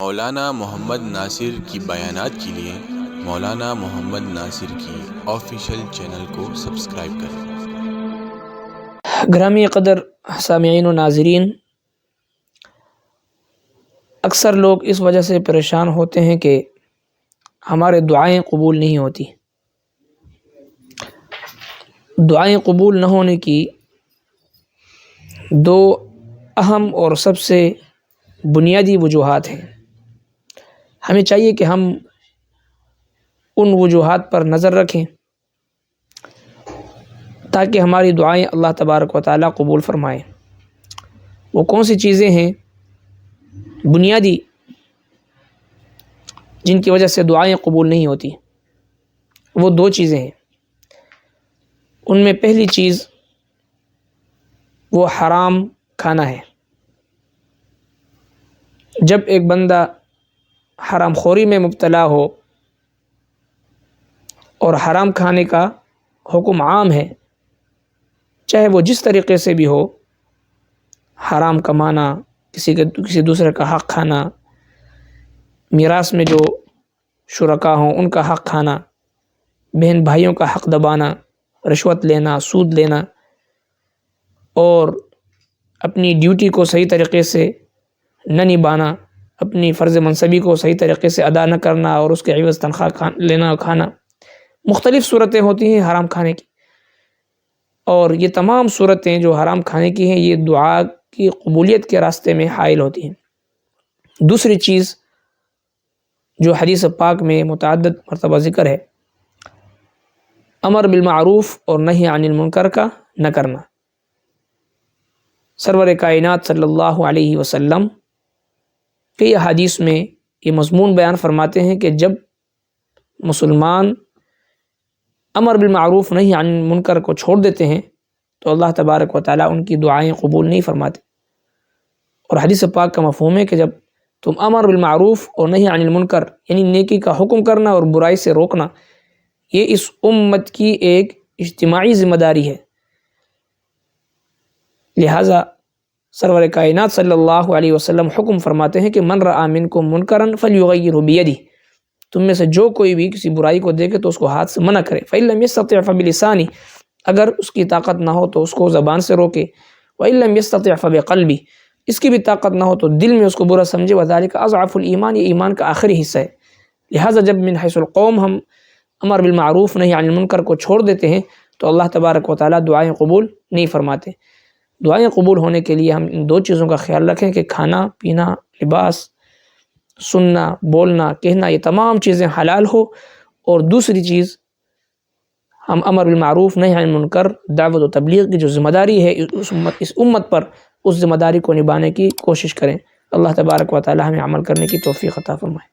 مولانا محمد ناصر کی بیانات کے لیے مولانا محمد ناصر کی آفیشیل چینل کو سبسکرائب کریں۔ گرامی قدر سامعین و ناظرین، اکثر لوگ اس وجہ سے پریشان ہوتے ہیں کہ ہمارے دعائیں قبول نہیں ہوتی۔ دعائیں قبول نہ ہونے کی دو اہم اور سب سے بنیادی وجوہات ہیں۔ ہمیں چاہیے کہ ہم ان وجوہات پر نظر رکھیں تاکہ ہماری دعائیں اللہ تبارک و تعالیٰ قبول فرمائے۔ وہ کون سی چیزیں ہیں بنیادی جن کی وجہ سے دعائیں قبول نہیں ہوتی؟ وہ دو چیزیں ہیں۔ ان میں پہلی چیز وہ حرام کھانا ہے۔ جب ایک بندہ حرام خوری میں مبتلا ہو، اور حرام کھانے کا حکم عام ہے، چاہے وہ جس طریقے سے بھی ہو، حرام کمانا، کسی دوسرے کا حق کھانا، میراث میں جو شرکا ہوں ان کا حق کھانا، بہن بھائیوں کا حق دبانا، رشوت لینا، سود لینا، اور اپنی ڈیوٹی کو صحیح طریقے سے نہ نبھانا، اپنی فرض منصبی کو صحیح طریقے سے ادا نہ کرنا اور اس کے عوض تنخواہ لینا اور کھانا، مختلف صورتیں ہوتی ہیں حرام کھانے کی۔ اور یہ تمام صورتیں جو حرام کھانے کی ہیں یہ دعا کی قبولیت کے راستے میں حائل ہوتی ہیں۔ دوسری چیز جو حدیث پاک میں متعدد مرتبہ ذکر ہے، امر بالمعروف اور نہی عن المنکر کا نہ کرنا۔ سرور کائنات صلی اللہ علیہ وسلم کئی احادیث میں یہ مضمون بیان فرماتے ہیں کہ جب مسلمان امر بالمعروف نہی عن المنکر کو چھوڑ دیتے ہیں تو اللہ تبارک و تعالیٰ ان کی دعائیں قبول نہیں فرماتے۔ اور حدیث پاک کا مفہوم ہے کہ جب تم امر بالمعروف اور نہی عن المنکر یعنی نیکی کا حکم کرنا اور برائی سے روکنا، یہ اس امت کی ایک اجتماعی ذمہ داری ہے۔ لہٰذا سرور کائنات صلی اللہ علیہ وسلم حکم فرماتے ہیں کہ من رأى منکم منکرا فلیغیرہ بیدہ، تم میں سے جو کوئی بھی کسی برائی کو دیکھے تو اس کو ہاتھ سے منع کرے۔ فإن لم يستطع فبلسانہ، اگر اس کی طاقت نہ ہو تو اس کو زبان سے روکے۔ وإن لم يستطع فبقلبہ، اس کی بھی طاقت نہ ہو تو دل میں اس کو برا سمجھے۔ وذلک اضعف الایمان، یہ ایمان کا آخری حصہ ہے۔ لہٰذا جب من حیث القوم ہم امر بالمعروف نہی عن المنکر کو چھوڑ دیتے ہیں تو اللہ تبارک و تعالیٰ دعائیں قبول نہیں فرماتے۔ دعائیں قبول ہونے کے لیے ہم ان دو چیزوں کا خیال رکھیں کہ کھانا پینا، لباس، سننا، بولنا، کہنا، یہ تمام چیزیں حلال ہو، اور دوسری چیز ہم امر بالمعروف نہی عن المنکر دعوت و تبلیغ کی جو ذمہ داری ہے اس امت پر، اس ذمہ داری کو نبھانے کی کوشش کریں۔ اللہ تبارک و تعالی ہمیں عمل کرنے کی توفیق عطا فرمائے۔